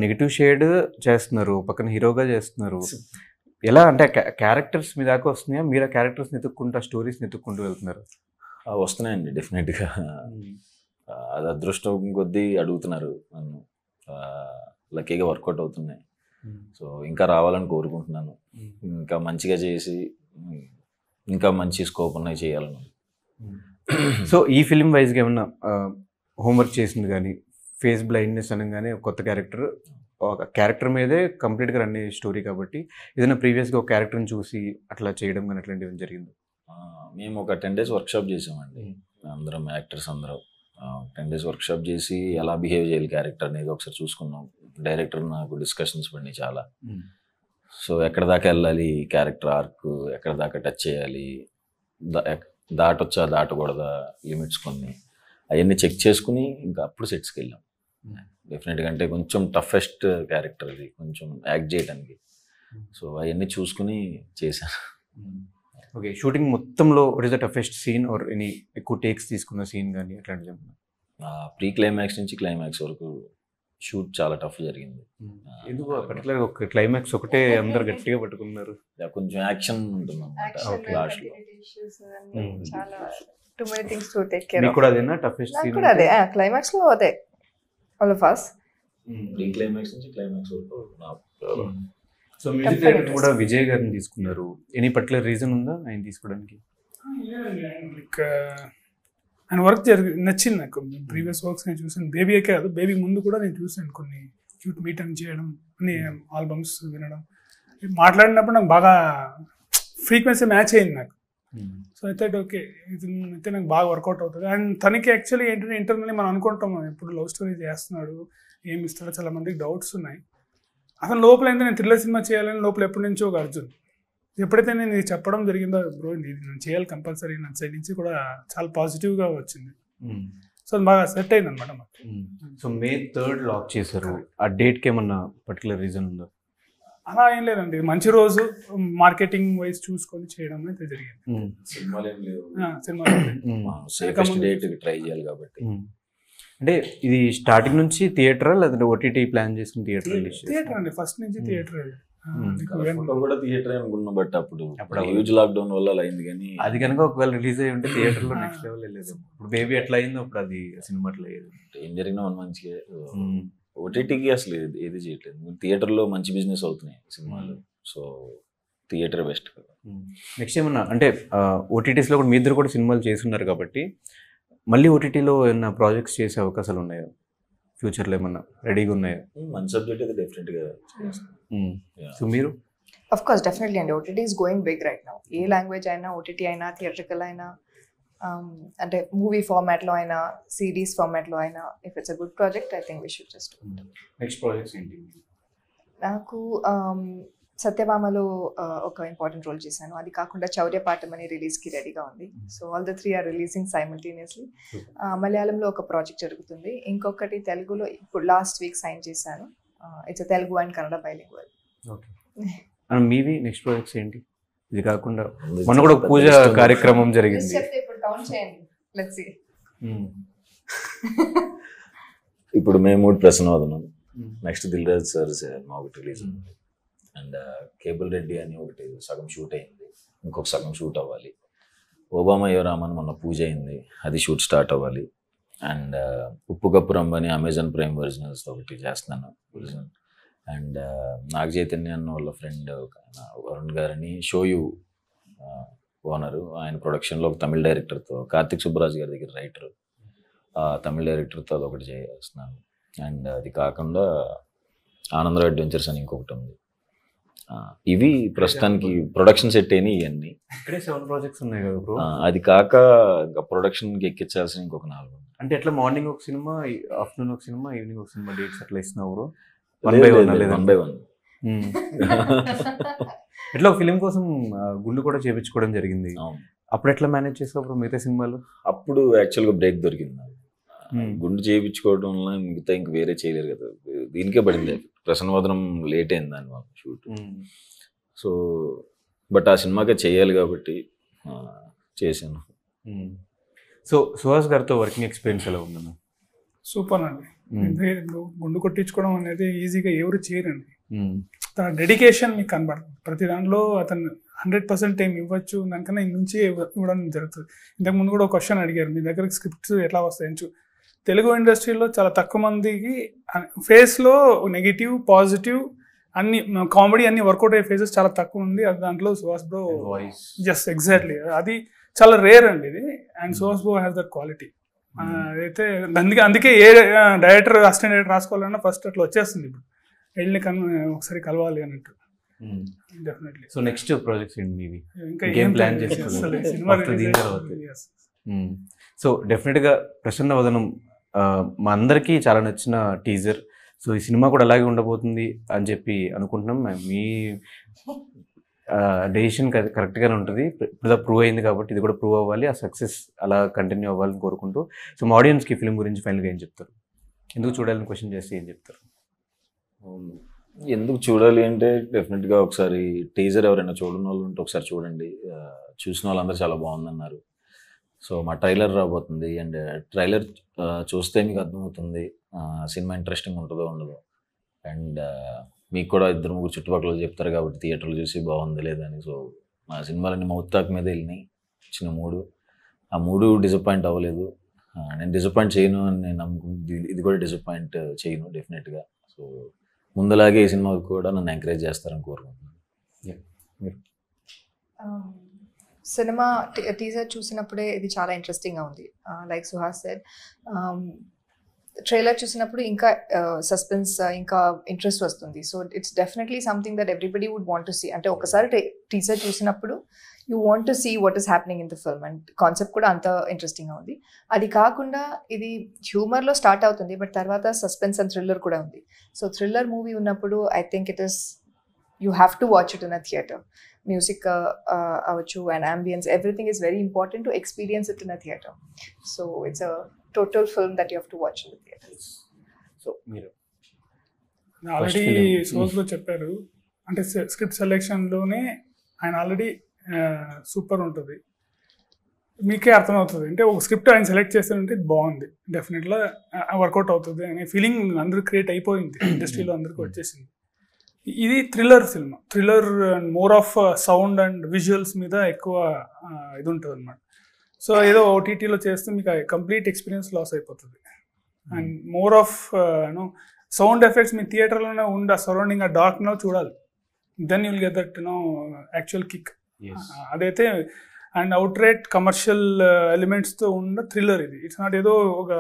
Negative shade చేస్తున్నారు, పక్కన హీరోగా చేస్తున్నారు. ఎలా అంటే క్యారెక్టర్స్ మీ దాకా వస్తున్నాయా, మీరు ఆ క్యారెక్టర్స్ ఎత్తుక్కుంటూ ఆ స్టోరీస్ ఎత్తుక్కుంటూ వెళ్తున్నారు? వస్తున్నాయండి డెఫినెట్గా. అది అదృష్టం కొద్దీ అడుగుతున్నారు నన్ను. లక్కీగా వర్కౌట్ అవుతున్నాయి. సో ఇంకా రావాలని కోరుకుంటున్నాను. ఇంకా మంచిగా చేసి ఇంకా మంచి స్కోప్ ఉన్నాయి చేయాలని. సో ఈ ఫిల్మ్ వైజ్గా ఏమన్నా హోంవర్క్ చేసింది కానీ, ఫేస్ బ్లైండ్నెస్ అనగానే కొత్త క్యారెక్టర్, ఒక క్యారెక్టర్ మీదే కంప్లీట్గా రన్ అయ్యే స్టోరీ కాబట్టి ఏదైనా ప్రీవియస్గా ఒక క్యారెక్టర్ని చూసి అట్లా చేయడం కానీ అట్లాంటివి జరిగింది? మేము ఒక 10 days వర్క్షాప్ చేసామండి. అందరం యాక్టర్స్ అందరం 10 days వర్క్షాప్ చేసి ఎలా బిహేవ్ చేయాలి క్యారెక్టర్ అనేది ఒకసారి చూసుకున్నాం. డైరెక్టర్ నాకు డిస్కషన్స్ పడినాయి చాలా. సో ఎక్కడ దాకా వెళ్ళాలి క్యారెక్టర్ ఆర్క్, ఎక్కడ దాకా టచ్ చేయాలి, దాటొచ్చా దాటకూడదా, లిమిట్స్ కొన్ని అవన్నీ చెక్ చేసుకుని ఇంకా అప్పుడు సెట్స్కి వెళ్ళాం. డెఫినెట్గా అంటే కొంచెం టఫెస్ట్ క్యారెక్టర్ అది, కొంచెం యాక్ట్ చేయడానికి. సో అవన్నీ చూసుకుని చేశాను. ఓకే, షూటింగ్ మొత్తంలో what is the toughest scene or any ఎక్కువ టేక్స్ తీసుకున్న సీన్ కానీ అట్లాంటివి? ప్రీ క్లైమాక్స్ నుంచి క్లైమాక్స్ వరకు షూట్ చాలా టఫ్ జరిగింది. ఎందుకు పర్టికులర్ ఒక క్లైమాక్స్ ఒకటే అందరు గట్టిగా పట్టుకున్నారు? కొంచెం యాక్షన్ ఉంటుంది అన్నమాట లాస్ట్లో. కూడా అదేనా టఫెస్ట్ సీన్? అదే క్లైమాక్స్ లో అదే all of us. Pre climax నుంచి క్లైమాక్స్ వరకు. సో మ్యూజిక్ డైరెక్టర్ కూడా విజయ్ గారిని తీసుకున్నారు. ఎనీ పర్టికులర్ రీజన్ ఉందా ఆయన తీసుకోవడానికి? లైక్ ఆయన వర్క్ నచ్చింది నాకు. ప్రీవియస్ వర్క్స్ నేను చూసాను. బేబీకే కాదు, బేబీ ముందు కూడా నేను చూసాను కొన్ని. క్యూట్ మీటింగ్ చేయడం, అన్ని ఆల్బమ్స్ వినడం, మాట్లాడినప్పుడు నాకు బాగా ఫ్రీక్వెన్సీ మ్యాచ్ అయింది నాకు. సో అయితే ఓకే, ఇది అయితే నాకు బాగా వర్కౌట్ అవుతుంది. అండ్ తనకి యాక్చువల్లీ ఏంటంటే ఇంటర్నల్లీ మనం అనుకుంటాం ఎప్పుడు లవ్ స్టోరీ చేస్తున్నాడు, ఏమి ఇస్తాడో చాలా మందికి డౌట్స్ ఉన్నాయి. అసలు లోపల అయితే నేను థ్రిల్లర్ సినిమా చేయాలని లోపల ఎప్పటి నుంచో ఒక అర్జున్. ఎప్పుడైతే నేను ఇది చెప్పడం జరిగిందో, బ్రో ఇది నేను చేయాలి కంపల్సరీ, నా సైడ్ నుంచి కూడా చాలా పాజిటివ్గా వచ్చింది. సో అది బాగా సెట్ అయింది అనమాట మాకు. సో May 3rd లాక్ చేశారు. ఆ డేట్కి ఏమన్నా పర్టికులర్ రీజన్ ఉందా? అలా ఏం లేదండి, మంచి రోజు మార్కెటింగ్ వైజ్ చూసుకొని చేయడం అయితే జరిగింది. సినిమాలు ఏం లేవు, సినిమా సేఫెస్ట్ డేట్ ట్రై చేయాలి కాబట్టి. అంటే ఇది స్టార్టింగ్ నుంచి థియేటరా లేదంటే ఓటీటీ ప్లాన్ చేసుకుని థియేటర్ థియేటర్ అండి, ఫస్ట్ నుంచి థియేటర్. కూడా థియేటర్ అనుకున్నా, బట్ అప్పుడు హ్యూజ్ లాక్డౌన్ వల్ల అయింది. కానీ అది కనుక ఒకవేళ రిలీజ్ అయ్యి ఉంటే థియేటర్ లో నెక్స్ట్ లెవెల్ వెళ్ళేది. ఇప్పుడు బేబీ ఎట్లా అయిందో అప్పుడు అది సినిమా అట్లా అయ్యేది. ఏం జరిగినా మంచిగా. ఓటీటీకి అసలు ఏది చేయట్లేదు, థియేటర్లో మంచి బిజినెస్ అవుతున్నాయి సినిమాలు. So theatre best. నెక్స్ట్ ఏమన్నా అంటే ఓటీటీస్లో కూడా మీ ఇద్దరు కూడా సినిమాలు చేస్తున్నారు కాబట్టి మళ్ళీ ఓటీటీలో ఏమన్నా ప్రాజెక్ట్స్ చేసే అవకాశాలు ఉన్నాయా ఫ్యూచర్లో? ఏమన్నా రెడీగా ఉన్నాయా? మంచి సబ్జెక్ట్ అయితే డెఫినెట్గా. సో మీరు? Of course, definitely, and OTT is going big right now. A language అయినా, OTT అయినా, థియేట్రికల్ అయినా, అంటే మూవీ ఫార్మాట్లో అయినా, సిరీస్ ఫార్మాట్లో అయినా, if it's a good project I think we should just do it. Next projects ఏంటి? నాకు సత్యభామలో ఒక ఇంపార్టెంట్ రోల్ చేశాను. అది కాకుండా చౌర్యపాఠం అని రిలీజ్కి రెడీగా ఉంది. So all the 3 are releasing simultaneously. మలయాళంలో ఒక ప్రాజెక్ట్ జరుగుతుంది, ఇంకొకటి తెలుగులో ఇప్పుడు లాస్ట్ వీక్ సైన్ చేశాను. It's Telugu and Kannada bilingual. Okay, మీవి నెక్స్ట్ ప్రాజెక్ట్స్ ఏంటి? ఇది కాకుండా మొన్న కూడా పూజ కార్యక్రమం జరిగింది. ఇప్పుడు మేము ప్రసన్నవదనం, next Dil Raju sir cinema ఒకటి రిలీజ్ ఉంది. అండ్ కేబుల్ రెడ్డి అని ఒకటి సగం షూట్ అయింది, ఇంకొక సగం షూట్ అవ్వాలి. ఓబామా యువరామన్ మొన్న పూజ అయింది, అది షూట్ స్టార్ట్ అవ్వాలి. అండ్ ఉప్పు కప్పు రంబని అమెజాన్ ప్రైమ్ ఒరిజినల్స్తో ఒకటి చేస్తున్నాను ఒరిజినల్. అండ్ నాగ చైతన్య అన్న వాళ్ళ ఫ్రెండ్ వరుణ్ గారని షోయు ఓనరు, ఆయన ప్రొడక్షన్లో ఒక తమిళ డైరెక్టర్తో, కార్తిక్ సుబ్బరాజు గారి దగ్గర రైటరు, తమిళ డైరెక్టర్తో అదొకటి చేస్తున్నాను. అండ్ అది కాకుండా ఆనందరావు అడ్వెంచర్స్ అని ఇంకొకటి ఉంది. ఇవి ప్రస్తుతానికి ప్రొడక్షన్ సెట్ అయినాయి. ఇవన్నీ 7 ప్రాజెక్ట్స్ ఉన్నాయి కదా బ్రో. అది కాక ఇంకా ప్రొడక్షన్కి ఎక్కించాల్సిన ఇంకొక 4. అంటే ఎట్లా మార్నింగ్ ఒక సినిమా, ఆఫ్టర్నూన్ ఒక సినిమా, ఈవినింగ్ ఒక సినిమా డేట్స్ అట్లా ఇస్తున్నావు బ్రో? 1 by 1. ఎట్లా ఫిలిం కోసం గుండు కూడా చేయించుకోవడం జరిగింది. అప్పుడు ఎట్లా మేనేజ్ చేసావు బ్రో మిగతా సినిమాలు? అప్పుడు యాక్చువల్గా బ్రేక్ దొరికింది నాకు. గుండు చేయించుకోవడం వల్ల మిగతా ఇంక వేరే చేయలేరు కదా, దీనికే పడింది. ప్రసన్నవదనం లేట్ అయింది దాని వల్ల షూట్. సో బట్ ఆ సినిమాకే చేయాలి కాబట్టి చేశాను. సో సుహాస్ గారితో వర్కింగ్ ఎక్స్పీరియన్స్ ఎలా ఉందన్న? సూపర్ అండి. ఎందుకంటే గుండు కొట్టించుకోవడం అనేది ఈజీగా ఎవరు చేయరండి. తన డెడికేషన్ మీకు కనబడుతుంది ప్రతి దాంట్లో. అతను 100% ఏం ఇవ్వచ్చు, దానికన్నా నుంచి ఇవ్వడం జరుగుతుంది. ఇంతకుముందు కూడా ఒక క్వశ్చన్ అడిగారు, మీ దగ్గర స్క్రిప్ట్స్ ఎట్లా వస్తాయి. తెలుగు ఇండస్ట్రీలో చాలా తక్కువ మందికి ఫేస్లో నెగిటివ్ పాజిటివ్ అన్ని కామెడీ అన్ని వర్కౌట్ అయ్యే ఫేసెస్ చాలా తక్కువ ఉంది. అది దాంట్లో సుహాస్ బ్రో జస్ట్ ఎగ్జాక్ట్లీ అది చాలా రేర్ అండి ఇది. And Suhas bro has that quality. అయితే అందుకే ఏ డైరెక్టర్ అసిస్టెంట్ డైరెక్టర్ రాసుకోవాలన్నా ఫస్ట్ అట్లా వచ్చేస్తుంది. ఇప్పుడు వెళ్ళి ఒకసారి కలవాలి అన్నట్టు. డెఫినెట్లీ. సో నెక్స్ట్ ప్రాజెక్ట్స్ ఏంటి మీవి? ఇంకా ఏం ప్లాన్ చేస్తున్నారు? సో డెఫినెట్గా ప్రసన్న వదనం మా అందరికీ చాలా నచ్చిన టీజర్. సో ఈ సినిమా కూడా అలాగే ఉండబోతుంది అని చెప్పి అనుకుంటున్నాం. మీ డెసిషన్ కరెక్ట్గానే ఉంటుంది. ఇప్పుడు ప్రూవ్ అయింది కాబట్టి ఇది కూడా ప్రూవ్ అవ్వాలి, ఆ సక్సెస్ అలా కంటిన్యూ అవ్వాలని కోరుకుంటూ. సో మా ఆడియన్స్కి ఫిల్మ్ గురించి ఫైనల్గా ఏం చెప్తారు? ఎందుకు చూడాలని క్వశ్చన్ చేస్తే ఏం చెప్తారు? ఎందుకు చూడాలి అంటే డెఫినెట్గా ఒకసారి టీజర్ ఎవరైనా చూడని వాళ్ళు ఉంటే ఒకసారి చూడండి. చూసిన వాళ్ళందరూ చాలా బాగుందన్నారు. సో మా ట్రైలర్ రాబోతుంది. అండ్ ట్రైలర్ చూస్తే మీకు అర్థమవుతుంది సినిమా ఇంట్రెస్టింగ్ ఉంటుందో ఉండదో. అండ్ మీకు కూడా 2-3 చుట్టుపక్కల చెప్తారు కాబట్టి థియేటర్లు చూసి బాగుంది లేదని. సో మా సినిమాలన్నీ మౌత్ టాక్ మీద వెళ్ళినాయి. వచ్చిన 3 ఆ 3 డిసప్పాయింట్ అవ్వలేదు. నేను డిసప్పాయింట్ చేయను అని నేను నమ్ముకుంది. ఇది కూడా డిసప్పాయింట్ చేయను డెఫినెట్గా. సో ముందులాగే ఈ సినిమాకి కూడా నన్ను ఎంకరేజ్ చేస్తారని కోరుకుంటున్నాను. సినిమా టీజర్ చూసినప్పుడే ఇది చాలా ఇంట్రెస్టింగ్గా ఉంది. లైక్ సుహాస్ సెడ్, ట్రైలర్ చూసినప్పుడు ఇంకా సస్పెన్స్ ఇంకా ఇంట్రెస్ట్ వస్తుంది. So it's definitely something that everybody would want to see. అంటే ఒకసారి టీజర్ చూసినప్పుడు you want to see what is happening in the film. And concept కూడా అంత ఇంట్రెస్టింగ్గా ఉంది. అది కాకుండా ఇది హ్యూమర్లో స్టార్ట్ అవుతుంది, బట్ తర్వాత సస్పెన్స్ అండ్ థ్రిల్లర్ కూడా ఉంది. సో థ్రిల్లర్ మూవీ ఉన్నప్పుడు I think it is you have to watch it in a theatre. Music అవ్వచ్చు and ambience, everything is very important to experience it in a theatre. So it's a total film that you have to watch in the theaters. So మీరు already సోస్లో చెప్పారు, అంటే script సెలెక్షన్లోనే ఆయన already super ఉంటుంది, మీకే అర్థమవుతుంది. అంటే ఒక స్క్రిప్ట్ ఆయన సెలెక్ట్ చేస్తారంటే బాగుంది, డెఫినెట్గా వర్కౌట్ అవుతుంది అనే ఫీలింగ్ అందరూ క్రియేట్ అయిపోయింది ఇండస్ట్రీలో, అందరికీ వచ్చేసింది. ఇది thriller cinema. Thriller and more of sound and visuals మీద ఎక్కువ ఇది ఉంటుంది అన్నమాట. సో ఏదో ఓటీటీలో చేస్తే మీకు కంప్లీట్ ఎక్స్పీరియన్స్ లాస్ అయిపోతుంది. And more of sound effects మీ థియేటర్లోనే ఉండి ఆ సరౌండింగ్ ఆ డార్క్లో చూడాలి. Then you'll get that actual kick. అదైతే అండ్ అవుట్ రైట్ కమర్షియల్ ఎలిమెంట్స్తో ఉన్న థ్రిల్లర్ ఇది. ఇట్స్ నాట్ ఏదో ఒక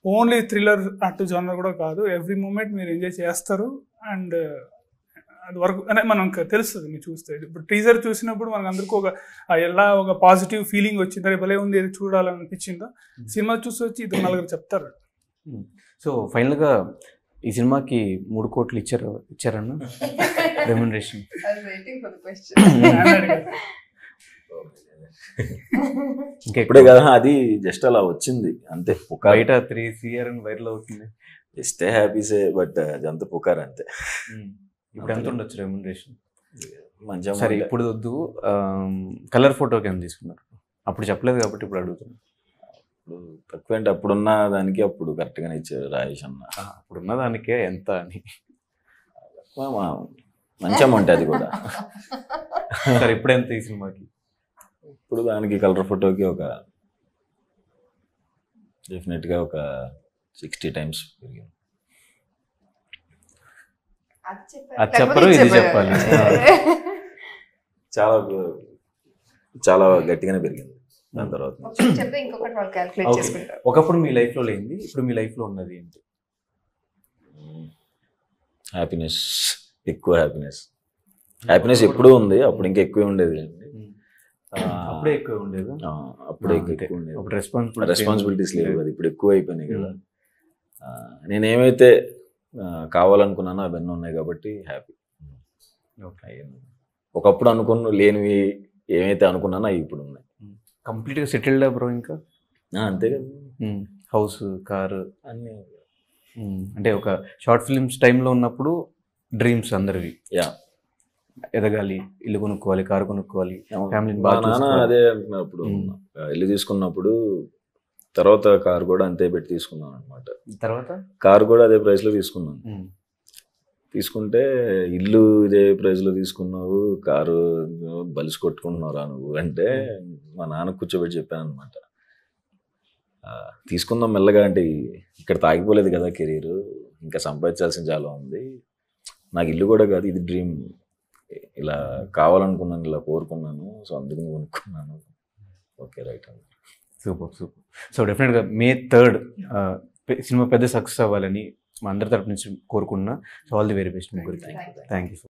ఓన్లీ థ్రిల్లర్ అటు జోనర్ కూడా కాదు. ఎవ్రీ మూమెంట్ మీరు ఎంజాయ్ చేస్తారు. అండ్ అది వరకు అంటే మనకు తెలుస్తుంది మీరు చూస్తే. ఇప్పుడు టీజర్ చూసినప్పుడు మనకు అందరికీ ఎలా ఒక పాజిటివ్ ఫీలింగ్ వచ్చిందో, భలే ఉంది ఏది చూడాలనిపించిందో, సినిమా చూసి వచ్చి 4 చెప్తారు. సో ఫైనల్గా ఈ సినిమాకి 3 కోట్లు ఇచ్చారన్న రెమ్యునరేషన్. ఇప్పుడే కదా అది జస్ట్ అలా వచ్చింది అంతే. బయట 3 CR అని వైరల్ అవుతుంది. ఇస్తే హ్యాపీసే, బట్ అదంతా పుకార్ అంతే. ఇప్పుడు ఎంత ఉండొచ్చు రెమ్యునరేషన్? మంచిగా సరే ఇప్పుడు వద్దు, కలర్ ఫోటోకి ఎంత తీసుకున్నారు? అప్పుడు చెప్పలేదు కాబట్టి ఇప్పుడు అడుగుతున్నాను. ఇప్పుడు తక్కువ అంటే అప్పుడున్న దానికి అప్పుడు కరెక్ట్గానే ఇచ్చారు రాజేష్ అన్న. అప్పుడున్న దానికే ఎంత అని మంచి అమౌంట్ అది కూడా. సరే ఇప్పుడు ఎంత ఈ సినిమాకి? ఇప్పుడు దానికి కలర్ ఫోటోకి ఒక డెఫినెట్గా ఒక 60 times పెరిగింది. అది చెప్పరు, ఇది చెప్పాలి. చాలా చాలా గట్టిగానే పెరిగింది దాని తర్వాత. ఒకప్పుడు మీ లైఫ్లో లేనిది ఇప్పుడు మీ లైఫ్లో ఉన్నది ఏంటి? హ్యాపీనెస్, ఎక్కువ హ్యాపీనెస్ ఎప్పుడూ ఉంది. అప్పుడు ఇంకా ఎక్కువ ఉండేది. అప్పుడే ఎక్కువ ఉండేది. అప్పుడే ఎక్కువ ఉండేది. రెస్పాన్సిబిలిటీస్ లేవు కదా, ఇప్పుడు ఎక్కువ అయిపోయినాయి కదా. నేనేమైతే కావాలనుకున్నానో అవన్నీ ఉన్నాయి కాబట్టి హ్యాపీ. ఒకప్పుడు అనుకున్న లేనివి ఏమైతే అనుకున్నానో అవి ఇప్పుడు ఉన్నాయి. కంప్లీట్గా సెటిల్డ్ బ్రో ఇంకా? అంతే కదా. హౌస్, కారు అన్నీ. అంటే ఒక షార్ట్ ఫిల్మ్స్ టైంలో ఉన్నప్పుడు డ్రీమ్స్ అందరివి, ఎదగాలి, ఇల్లు కొనుక్కోవాలి, కారు కొనుక్కోవాలి, ఫ్యామిలీని బాగా. నాన్న అదే అంటున్నప్పుడు ఇల్లు తీసుకున్నప్పుడు తర్వాత కార్ కూడా అంతే పెట్టి తీసుకున్నాను అనమాట. తర్వాత కార్ కూడా అదే ప్రైస్లో తీసుకున్నాను. తీసుకుంటే ఇల్లు ఇదే ప్రైస్లో తీసుకున్నావు, కారు బలిసి కొట్టుకుంటున్నావురా నువ్వు అంటే మా నాన్న కూర్చోబెట్టి చెప్పాను అనమాట. తీసుకుందాం మెల్లగా అంటే ఇక్కడ తాగిపోలేదు కదా కెరీర్, ఇంకా సంపాదించాల్సిన చాలా ఉంది. నాకు ఇల్లు కూడా కాదు, ఇది డ్రీమ్, ఇలా కావాలనుకున్నాను, ఇలా కోరుకున్నాను, సో అందుకని కొనుక్కున్నాను. ఓకే రైట్ అండి. Super super. సో డెఫినెట్గా May 3rd సినిమా పెద్ద సక్సెస్ అవ్వాలని మా అందరి తరపు నుంచి కోరుకున్నా. So all the very best ముగ్గురికి. Thank you.